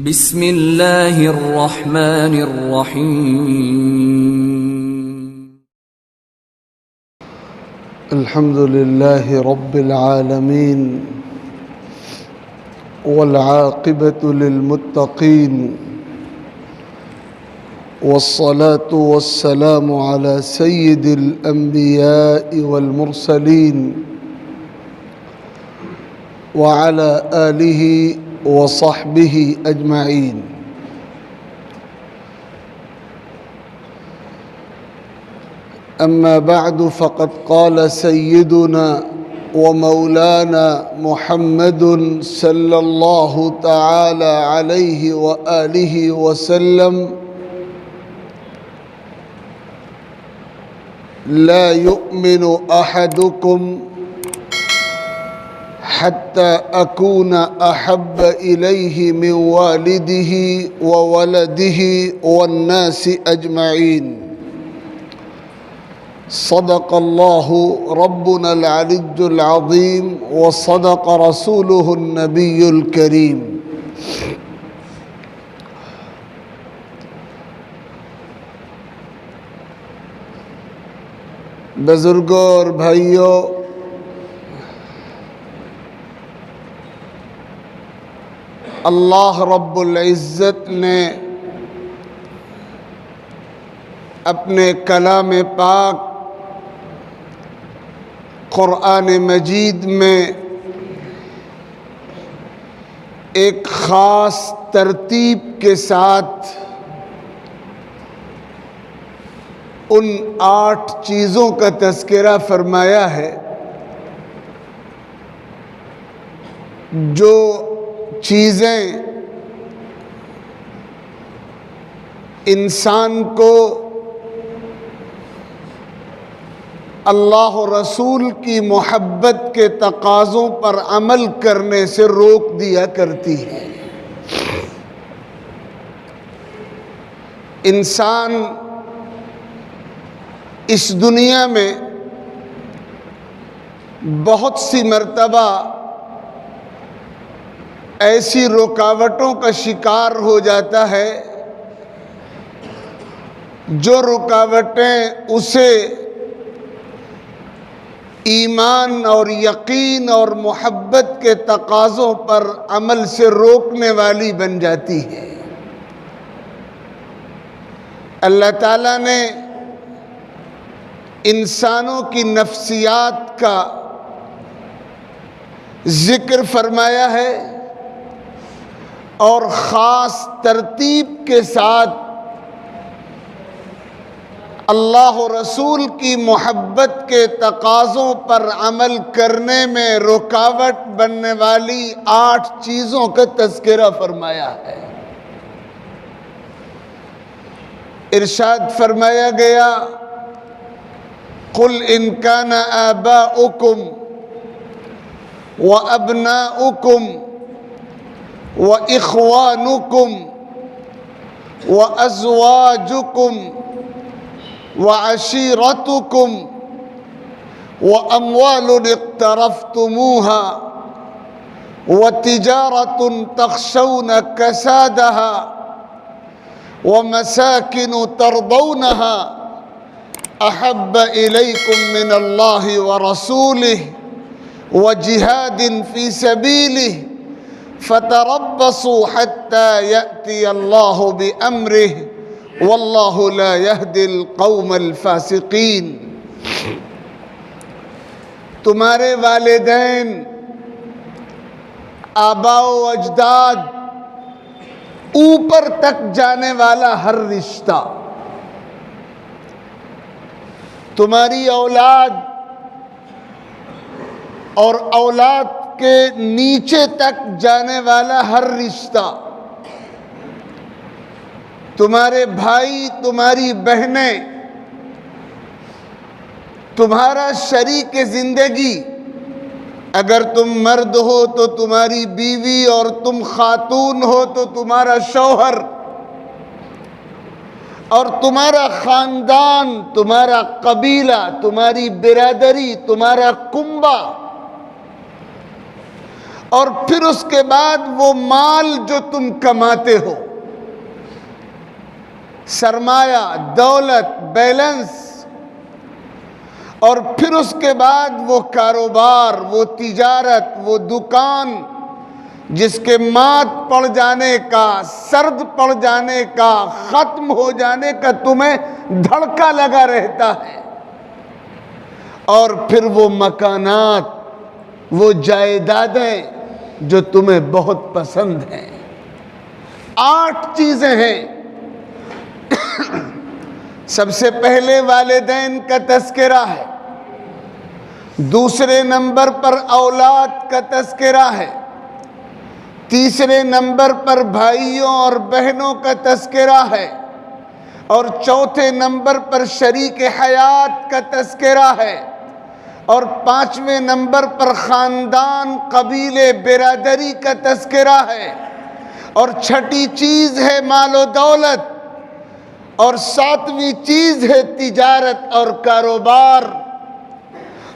بسم اللہ الرحمن الرحیم الحمد للہ رب العالمین والعاقبۃ للمتقین والصلاة والسلام على سید الانبیاء والمرسلین وعلى آلہ وصحبہ اجمعین. اما بعد فقد قال سیدنا ومولانا محمد صلی اللہ تعالی علیہ وآلہ وسلم: لا يؤمن أحدكم حتى أكون أحب إليه من والده وولده والناس أجمعين. صدق الله ربنا العلي العظيم وصدق رسوله النبي الكريم. بزرگوں اور بھائیوں، اللہ رب العزت نے اپنے کلام پاک قرآن مجید میں ایک خاص ترتیب کے ساتھ ان 8 چیزوں کا تذکرہ فرمایا ہے جو چیزیں انسان کو اللہ رسول کی محبت کے تقاضوں پر عمل کرنے سے روک دیا کرتی ہے. انسان اس دنیا میں بہت سی مرتبہ ایسی رکاوٹوں کا شکار ہو جاتا ہے جو رکاوٹیں اسے ایمان اور یقین اور محبت کے تقاضوں پر عمل سے روکنے والی بن جاتی ہے. اللہ تعالیٰ نے انسانوں کی نفسیات کا ذکر فرمایا ہے اور خاص ترتیب کے ساتھ اللہ رسول کی محبت کے تقاضوں پر عمل کرنے میں رکاوٹ بننے والی 8 چیزوں کا تذکرہ فرمایا ہے. ارشاد فرمایا گیا: قل ان كان آباؤكم وأبناؤكم وإخوانكم وأزواجكم وعشيرتكم وأموال اقترفتموها وتجارة تخشون كسادها ومساكن ترضونها أحب إليكم من الله ورسوله وجهاد في سبيله فتربصوا حتى يأتي الله بأمره والله لا يهدي القوم الفاسقين. تمہارے والدین، آباء و اجداد، اوپر تک جانے والا ہر رشتہ، تمہاری اولاد اور اولاد کے نیچے تک جانے والا ہر رشتہ، تمہارے بھائی، تمہاری بہنیں، تمہارا شریک زندگی، اگر تم مرد ہو تو تمہاری بیوی اور تم خاتون ہو تو تمہارا شوہر، اور تمہارا خاندان، تمہارا قبیلہ، تمہاری برادری، تمہارا کنبہ، اور پھر اس کے بعد وہ مال جو تم کماتے ہو، سرمایہ، دولت، بیلنس، اور پھر اس کے بعد وہ کاروبار، وہ تجارت، وہ دکان جس کے مات پڑ جانے کا، سرد پڑ جانے کا، ختم ہو جانے کا تمہیں دھڑکا لگا رہتا ہے، اور پھر وہ مکانات، وہ جائیدادیں جو تمہیں بہت پسند ہیں۔ 8 چیزیں ہیں۔ سب سے پہلے والدین کا تذکرہ ہے، دوسرے نمبر پر اولاد کا تذکرہ ہے، تیسرے نمبر پر بھائیوں اور بہنوں کا تذکرہ ہے، اور چوتھے نمبر پر شریک حیات کا تذکرہ ہے، اور 5ویں نمبر پر خاندان، قبیلے، برادری کا تذکرہ ہے، اور 6ٹھی چیز ہے مال و دولت، اور 7ویں چیز ہے تجارت اور کاروبار،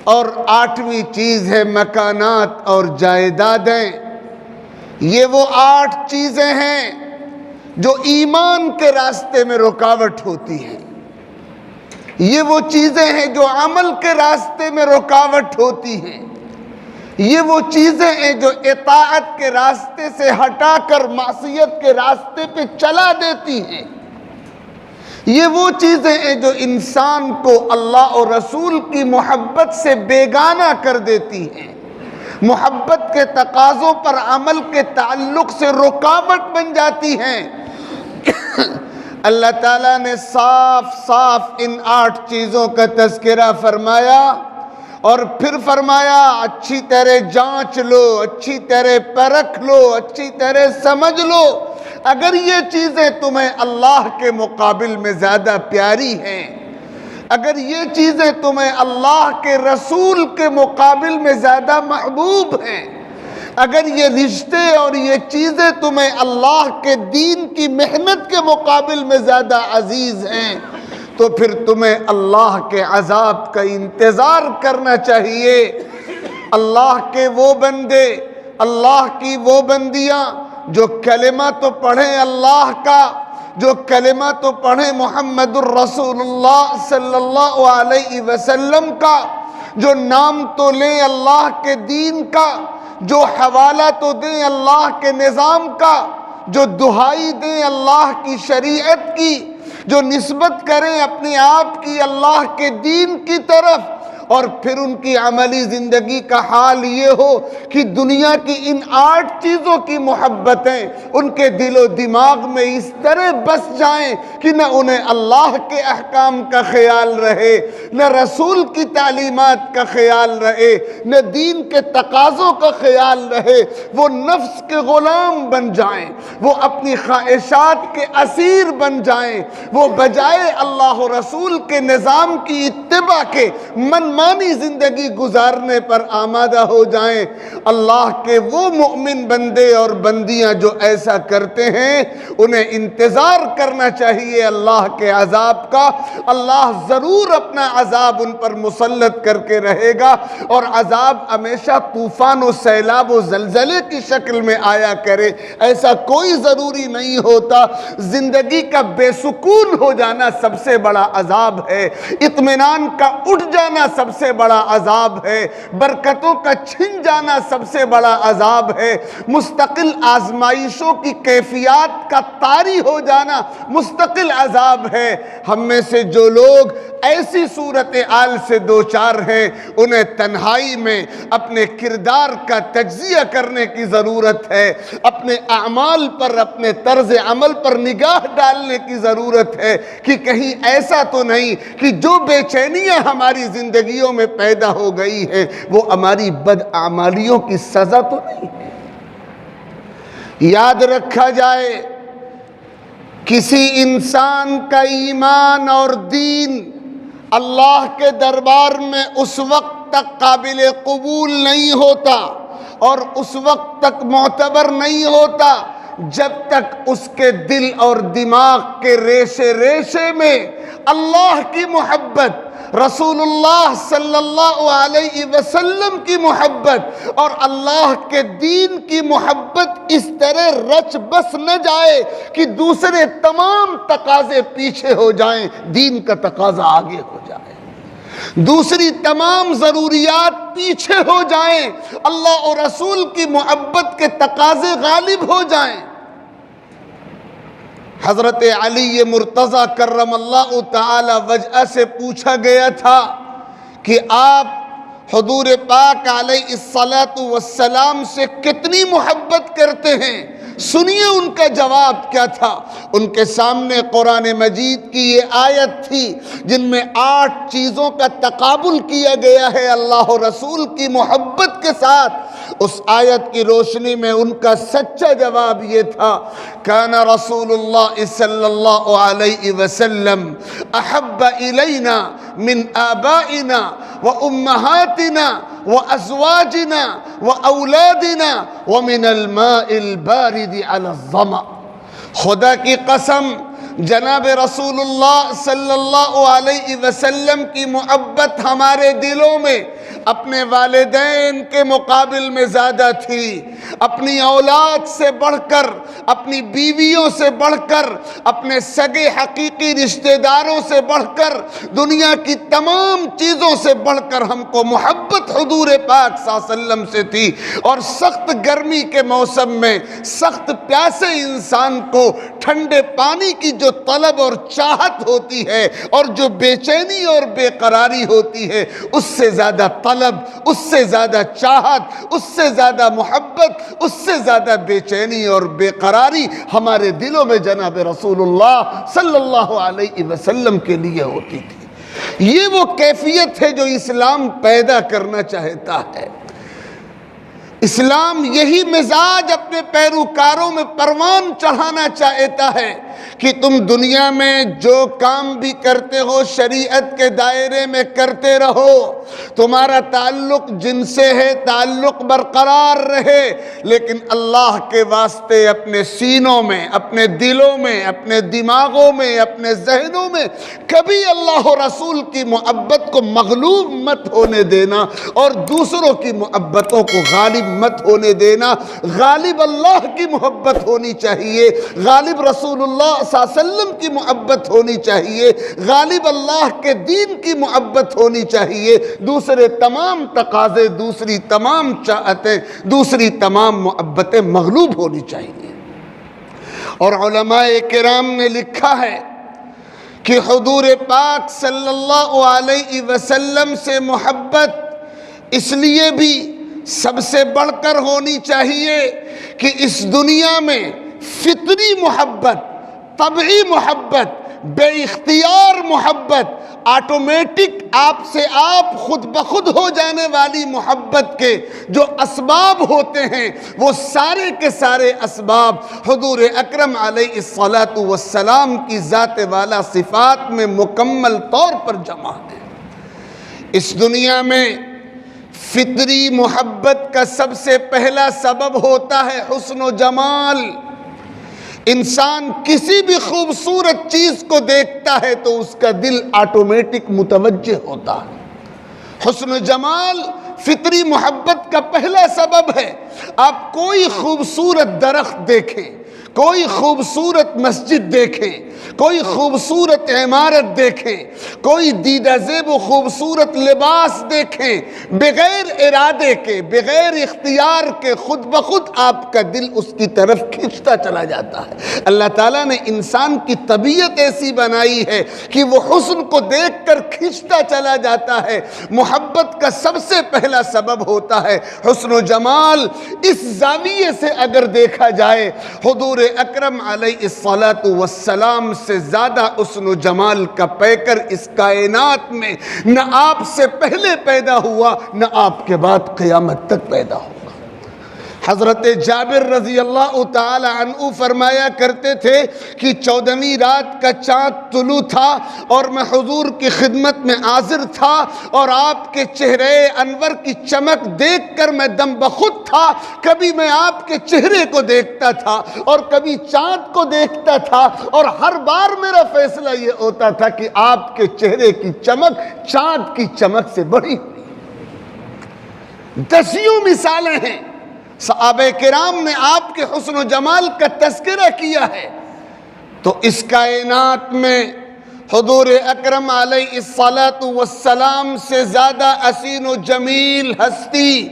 اور 8ویں چیز ہے مکانات اور جائیدادیں۔ یہ وہ 8 چیزیں ہیں جو ایمان کے راستے میں رکاوٹ ہوتی ہیں، یہ وہ چیزیں ہیں جو عمل کے راستے میں رکاوٹ ہوتی ہیں، یہ وہ چیزیں ہیں جو اطاعت کے راستے سے ہٹا کر معصیت کے راستے پہ چلا دیتی ہیں، یہ وہ چیزیں ہیں جو انسان کو اللہ اور رسول کی محبت سے بیگانہ کر دیتی ہیں، محبت کے تقاضوں پر عمل کے تعلق سے رکاوٹ بن جاتی ہیں۔ اللہ تعالیٰ نے صاف صاف ان 8 چیزوں کا تذکرہ فرمایا، اور پھر فرمایا اچھی طرح جانچ لو، اچھی طرح پرکھ لو، اچھی طرح سمجھ لو، اگر یہ چیزیں تمہیں اللہ کے مقابل میں زیادہ پیاری ہیں، اگر یہ چیزیں تمہیں اللہ کے رسول کے مقابل میں زیادہ محبوب ہیں، اگر یہ رشتے اور یہ چیزیں تمہیں اللہ کے دین کی محنت کے مقابل میں زیادہ عزیز ہیں، تو پھر تمہیں اللہ کے عذاب کا انتظار کرنا چاہیے۔ اللہ کے وہ بندے، اللہ کی وہ بندیاں جو کلمہ تو پڑھیں اللہ کا، جو کلمہ تو پڑھیں محمد الرسول اللہ صلی اللہ علیہ وسلم کا، جو نام تو لیں اللہ کے دین کا، جو حوالہ تو دیں اللہ کے نظام کا، جو دہائی دیں اللہ کی شریعت کی، جو نسبت کریں اپنے آپ کی اللہ کے دین کی طرف، اور پھر ان کی عملی زندگی کا حال یہ ہو کہ دنیا کی ان 8 چیزوں کی محبتیں ان کے دل و دماغ میں اس طرح بس جائیں کہ نہ انہیں اللہ کے احکام کا خیال رہے، نہ رسول کی تعلیمات کا خیال رہے، نہ دین کے تقاضوں کا خیال رہے، وہ نفس کے غلام بن جائیں، وہ اپنی خواہشات کے اسیر بن جائیں، وہ بجائے اللہ و رسول کے نظام کی اتباع کے منمانی زندگی گزارنے پر آمادہ ہو جائیں۔ اللہ کے وہ مومن بندے اور بندیاں جو ایسا کرتے ہیں انہیں انتظار کرنا چاہیے اللہ کے عذاب کا۔ اللہ ضرور اپنا عذاب ان پر مسلط کر کے رہے گا، اور عذاب ہمیشہ طوفان و سیلاب و زلزلے کی شکل میں آیا کرے، ایسا کوئی ضروری نہیں ہوتا۔ زندگی کا بے سکون ہو جانا سب سے بڑا عذاب ہے، اطمینان کا اٹھ جانا سب سے بڑا عذاب ہے، برکتوں کا چھن جانا سب سے بڑا عذاب ہے، مستقل آزمائشوں کی کیفیات کا طاری ہو جانا مستقل عذاب ہے۔ ہم میں سے جو لوگ ایسی صورتحال سے دوچار ہیں انہیں تنہائی میں اپنے کردار کا تجزیہ کرنے کی ضرورت ہے، اپنے اعمال پر، اپنے طرز عمل پر نگاہ ڈالنے کی ضرورت ہے کہ کہیں ایسا تو نہیں کہ جو بے چینیاں ہماری زندگیوں میں پیدا ہو گئی ہیں وہ ہماری بدعمالیوں کی سزا تو نہیں ہے۔ یاد رکھا جائے کسی انسان کا ایمان اور دین اللہ کے دربار میں اس وقت تک قابل قبول نہیں ہوتا اور اس وقت تک معتبر نہیں ہوتا جب تک اس کے دل اور دماغ کے ریشے ریشے میں اللہ کی محبت، رسول اللہ صلی اللہ علیہ وسلم کی محبت اور اللہ کے دین کی محبت اس طرح رچ بس نہ جائے کہ دوسرے تمام تقاضے پیچھے ہو جائیں، دین کا تقاضا آگے ہو جائے، دوسری تمام ضروریات پیچھے ہو جائیں، اللہ اور رسول کی محبت کے تقاضے غالب ہو جائیں۔ حضرت علی مرتضی کرم اللہ تعالی وجہ سے پوچھا گیا تھا کہ آپ حضور پاک علیہ السلام سے کتنی محبت کرتے ہیں؟ سنیے ان کا جواب کیا تھا۔ ان کے سامنے قرآن مجید کی یہ آیت تھی جن میں 8 چیزوں کا تقابل کیا گیا ہے اللہ و رسول کی محبت کے ساتھ۔ اس آیت کی روشنی میں ان کا سچا جواب یہ تھا، کان رسول اللہ صلی اللہ علیہ وسلم احب الینا من آبائنا و امہاتنا و ازواجنا و اولادنا ومن الماء البارد على الظمأ۔ خدا کی قسم، جناب رسول اللہ صلی اللہ علیہ وسلم کی محبت ہمارے دلوں میں اپنے والدین کے مقابل میں زیادہ تھی، اپنی اولاد سے بڑھ کر، اپنی بیویوں سے بڑھ کر، اپنے سگے حقیقی رشتہ داروں سے بڑھ کر، دنیا کی تمام چیزوں سے بڑھ کر ہم کو محبت حضور پاک صلی اللہ علیہ وسلم سے تھی۔ اور سخت گرمی کے موسم میں سخت پیاسے انسان کو ٹھنڈے پانی کی جو طلب اور چاہت ہوتی ہے اور جو بے چینی اور بے قراری ہوتی ہے، اس سے زیادہ طلب، اس سے زیادہ چاہت، اس سے زیادہ محبت، اس سے زیادہ بے چینی اور بے قراری ہمارے دلوں میں جناب رسول اللہ صلی اللہ علیہ وسلم کے لیے ہوتی تھی۔ یہ وہ کیفیت ہے جو اسلام پیدا کرنا چاہتا ہے۔ اسلام یہی مزاج اپنے پیروکاروں میں پروان چڑھانا چاہتا ہے کہ تم دنیا میں جو کام بھی کرتے ہو شریعت کے دائرے میں کرتے رہو، تمہارا تعلق جن سے ہے تعلق برقرار رہے، لیکن اللہ کے واسطے اپنے سینوں میں، اپنے دلوں میں، اپنے دماغوں میں، اپنے ذہنوں میں کبھی اللہ و رسول کی محبت کو مغلوب مت ہونے دینا اور دوسروں کی محبتوں کو غالب مت ہونے دینا۔ غالب اللہ کی محبت ہونی چاہیے، غالب رسول اللہ صلی اللہ علیہ وسلم کی محبت ہونی چاہیے، غالب اللہ کے دین کی محبت ہونی چاہیے، دوسرے تمام تقاضے، دوسری تمام چاہتیں، دوسری تمام محبتیں مغلوب ہونی چاہیے۔ اور علماء کرام نے لکھا ہے کہ حضور پاک صلی اللہ علیہ وسلم سے محبت اس لیے بھی سب سے بڑھ کر ہونی چاہیے کہ اس دنیا میں فطری محبت، طبعی محبت، بے اختیار محبت، آٹومیٹک آپ سے آپ خود بخود ہو جانے والی محبت کے جو اسباب ہوتے ہیں وہ سارے کے سارے اسباب حضور اکرم علیہ السلام کی ذات والا صفات میں مکمل طور پر جمع ہیں۔ اس دنیا میں فطری محبت کا سب سے پہلا سبب ہوتا ہے حسن و جمال۔ انسان کسی بھی خوبصورت چیز کو دیکھتا ہے تو اس کا دل آٹومیٹک متوجہ ہوتا ہے۔ حسن و جمال فطری محبت کا پہلا سبب ہے۔ آپ کوئی خوبصورت درخت دیکھیں، کوئی خوبصورت مسجد دیکھیں، کوئی خوبصورت عمارت دیکھیں، کوئی دیدہ زیب و خوبصورت لباس دیکھیں، بغیر ارادے کے، بغیر اختیار کے خود بخود آپ کا دل اس کی طرف کھنچتا چلا جاتا ہے۔ اللہ تعالیٰ نے انسان کی طبیعت ایسی بنائی ہے کہ وہ حسن کو دیکھ کر کھنچتا چلا جاتا ہے۔ محبت کا سب سے پہلا سبب ہوتا ہے حسن و جمال۔ اس زاویے سے اگر دیکھا جائے حضور اکرم علیہ السلام سے زیادہ حسن و جمال کا پیکر اس کائنات میں نہ آپ سے پہلے پیدا ہوا، نہ آپ کے بعد قیامت تک پیدا ہوگا۔ حضرت جابر رضی اللہ تعالی عنہ فرمایا کرتے تھے کہ 14ویں رات کا چاند طلوع تھا اور میں حضور کی خدمت میں حاضر تھا اور آپ کے چہرے انور کی چمک دیکھ کر میں دم بخود تھا. کبھی میں آپ کے چہرے کو دیکھتا تھا اور کبھی چاند کو دیکھتا تھا اور ہر بار میرا فیصلہ یہ ہوتا تھا کہ آپ کے چہرے کی چمک چاند کی چمک سے بڑی ہوئی. دسیوں مثالیں ہیں. صحابہ کرام نے آپ کے حسن و جمال کا تذکرہ کیا ہے. تو اس کائنات میں حضور اکرم علیہ الصلاۃ والسلام سے زیادہ حسین و جمیل ہستی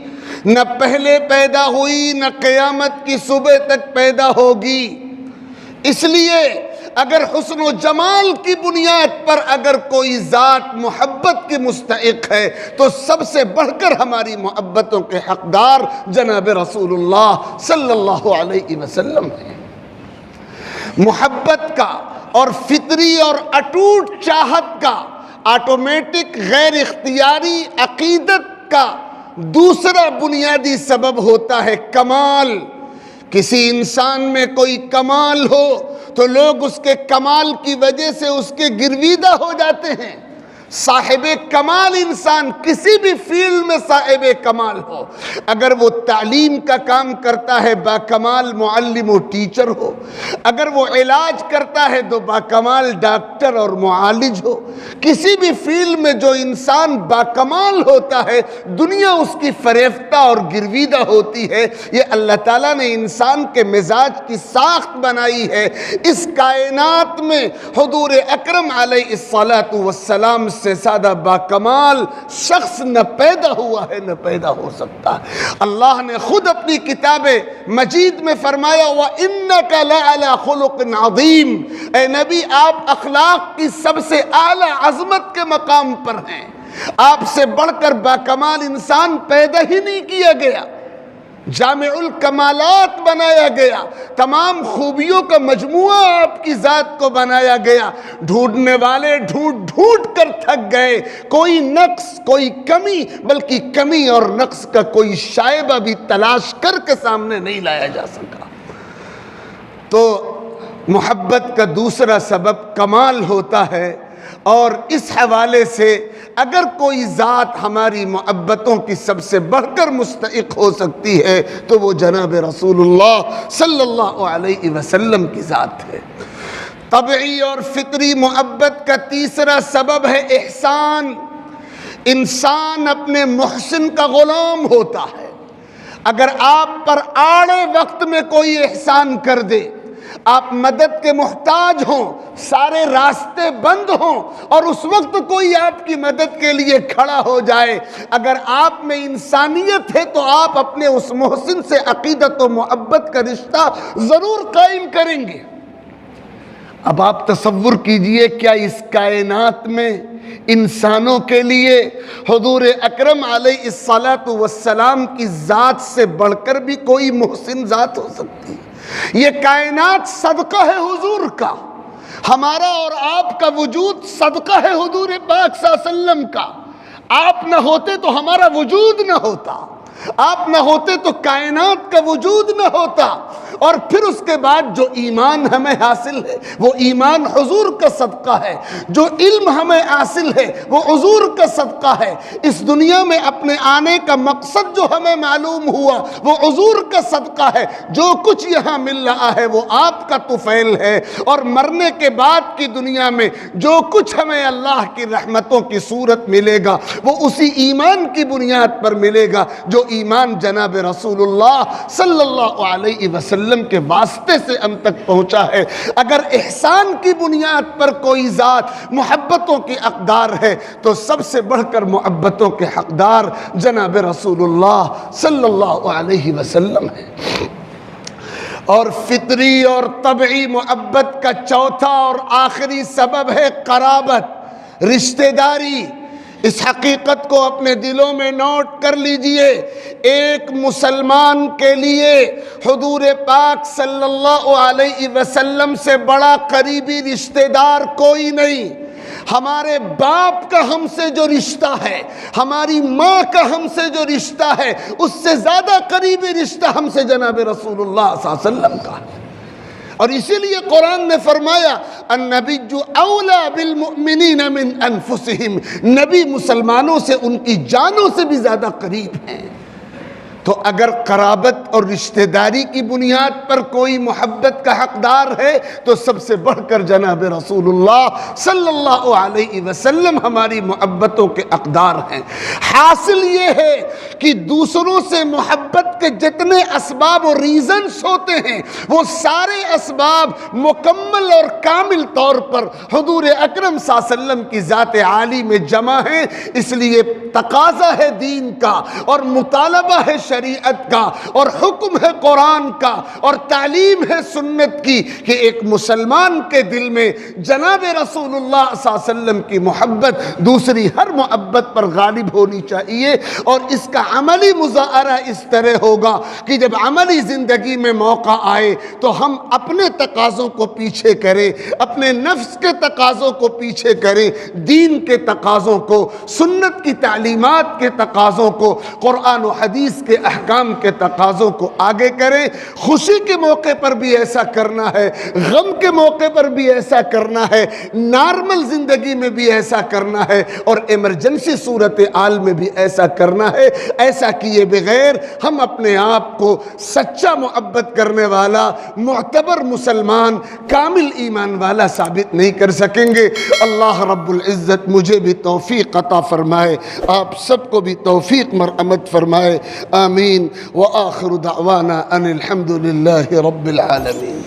نہ پہلے پیدا ہوئی نہ قیامت کی صبح تک پیدا ہوگی. اس لیے اگر حسن و جمال کی بنیاد پر اگر کوئی ذات محبت کی مستحق ہے تو سب سے بڑھ کر ہماری محبتوں کے حقدار جناب رسول اللہ صلی اللہ علیہ وسلم ہیں. محبت کا اور فطری اور اٹوٹ چاہت کا آٹومیٹک غیر اختیاری عقیدت کا دوسرا بنیادی سبب ہوتا ہے کمال. کسی انسان میں کوئی کمال ہو تو لوگ اس کے کمال کی وجہ سے اس کے گرویدہ ہو جاتے ہیں. صاحب کمال انسان کسی بھی فیلڈ میں صاحب کمال ہو، اگر وہ تعلیم کا کام کرتا ہے باکمال معلم و ٹیچر ہو، اگر وہ علاج کرتا ہے تو باکمال ڈاکٹر اور معالج ہو. کسی بھی فیلڈ میں جو انسان باکمال ہوتا ہے دنیا اس کی فریفتہ اور گرویدہ ہوتی ہے. یہ اللہ تعالیٰ نے انسان کے مزاج کی ساخت بنائی ہے. اس کائنات میں حضور اکرم علیہ الصلاۃ والسلام سے زیادہ باکمال شخص نہ پیدا ہوا ہے نہ پیدا ہو سکتا. اللہ نے خود اپنی کتاب مجید میں فرمایا وَإِنَّكَ لَعَلَىٰ خُلُقٍ عَظِيمٍ. اے نبی آپ اخلاق کی سب سے اعلیٰ عظمت کے مقام پر ہیں. آپ سے بڑھ کر باکمال انسان پیدا ہی نہیں کیا گیا. جامع الکمالات بنایا گیا، تمام خوبیوں کا مجموعہ آپ کی ذات کو بنایا گیا. ڈھونڈنے والے ڈھونڈ ڈھونڈ کر تھک گئے. کوئی نقص کوئی کمی بلکہ کمی اور نقص کا کوئی شائبہ بھی تلاش کر کے سامنے نہیں لایا جا سکا. تو محبت کا دوسرا سبب کمال ہوتا ہے. اور اس حوالے سے اگر کوئی ذات ہماری محبتوں کی سب سے بڑھ کر مستحق ہو سکتی ہے تو وہ جناب رسول اللہ صلی اللہ علیہ وسلم کی ذات ہے. طبعی اور فطری محبت کا تیسرا سبب ہے احسان. انسان اپنے محسن کا غلام ہوتا ہے. اگر آپ پر آڑے وقت میں کوئی احسان کر دے، آپ مدد کے محتاج ہوں، سارے راستے بند ہوں اور اس وقت کوئی آپ کی مدد کے لیے کھڑا ہو جائے، اگر آپ میں انسانیت ہے تو آپ اپنے اس محسن سے عقیدت و محبت کا رشتہ ضرور قائم کریں گے. اب آپ تصور کیجئے کیا اس کائنات میں انسانوں کے لیے حضور اکرم علیہ الصلاۃ والسلام کی ذات سے بڑھ کر بھی کوئی محسن ذات ہو سکتی ہے؟ یہ کائنات صدقہ ہے حضور کا. ہمارا اور آپ کا وجود صدقہ ہے حضور پاک صلی اللہ علیہ وسلم کا. آپ نہ ہوتے تو ہمارا وجود نہ ہوتا، آپ نہ ہوتے تو کائنات کا وجود نہ ہوتا. اور پھر اس کے بعد جو ایمان ہمیں حاصل ہے وہ ایمان حضور کا صدقہ ہے. جو علم ہمیں حاصل ہے وہ حضور کا صدقہ ہے. اس دنیا میں اپنے آنے کا مقصد جو ہمیں معلوم ہوا وہ حضور کا صدقہ ہے. جو کچھ یہاں مل رہا ہے وہ آپ کا طفیل ہے. اور مرنے کے بعد کی دنیا میں جو کچھ ہمیں اللہ کی رحمتوں کی صورت ملے گا وہ اسی ایمان کی بنیاد پر ملے گا جو ایمان جناب رسول اللہ صلی اللہ علیہ وسلم کے واسطے سے ہم تک پہنچا ہے. اگر احسان کی بنیاد پر کوئی ذات محبتوں کی حقدار ہے تو سب سے بڑھ کر محبتوں کے حقدار جناب رسول اللہ صلی اللہ علیہ وسلم ہے. اور فطری اور طبعی محبت کا چوتھا اور آخری سبب ہے قرابت، رشتہ داری. اس حقیقت کو اپنے دلوں میں نوٹ کر لیجئے. ایک مسلمان کے لیے حضور پاک صلی اللہ علیہ وسلم سے بڑا قریبی رشتہ دار کوئی نہیں. ہمارے باپ کا ہم سے جو رشتہ ہے، ہماری ماں کا ہم سے جو رشتہ ہے، اس سے زیادہ قریبی رشتہ ہم سے جناب رسول اللہ صلی اللہ علیہ وسلم کا ہے۔ اور اسی لیے قرآن نے فرمایا النبی اولا بالمؤمنین من انفسہم، نبی مسلمانوں سے ان کی جانوں سے بھی زیادہ قریب ہیں۔ تو اگر قرابت اور رشتہ داری کی بنیاد پر کوئی محبت کا حقدار ہے تو سب سے بڑھ کر جناب رسول اللہ صلی اللہ علیہ وسلم ہماری محبتوں کے حقدار ہیں۔ حاصل یہ ہے کہ دوسروں سے محبت کے جتنے اسباب اور ریزنز ہوتے ہیں وہ سارے اسباب مکمل اور کامل طور پر حضور اکرم صلی اللہ علیہ وسلم کی ذات عالی میں جمع ہیں۔ اس لیے تقاضا ہے دین کا اور مطالبہ ہے شریعت کا اور حکم ہے قرآن کا اور تعلیم ہے سنت کی کہ ایک مسلمان کے دل میں جناب رسول اللہ صلی اللہ علیہ وسلم کی محبت دوسری ہر محبت پر غالب ہونی چاہیے۔ اور اس کا عملی مظاہرہ اس طرح ہوگا کہ جب عملی زندگی میں موقع آئے تو ہم اپنے تقاضوں کو پیچھے کریں، اپنے نفس کے تقاضوں کو پیچھے کریں، دین کے تقاضوں کو، سنت کی تعلیمات کے تقاضوں کو، قرآن و حدیث کے احکام کے تقاضوں کو آگے کریں۔ خوشی کے موقع پر بھی ایسا کرنا ہے، غم کے موقع پر بھی ایسا کرنا ہے، نارمل زندگی میں بھی ایسا کرنا ہے اور ایمرجنسی صورتحال میں بھی ایسا کرنا ہے۔ ایسا کیے بغیر ہم اپنے آپ کو سچا محبت کرنے والا، معتبر مسلمان، کامل ایمان والا ثابت نہیں کر سکیں گے۔ اللہ رب العزت مجھے بھی توفیق عطا فرمائے، آپ سب کو بھی توفیق مرحمت فرمائے، آمین۔ وآخر دعوانا ان الحمد للہ رب العالمین۔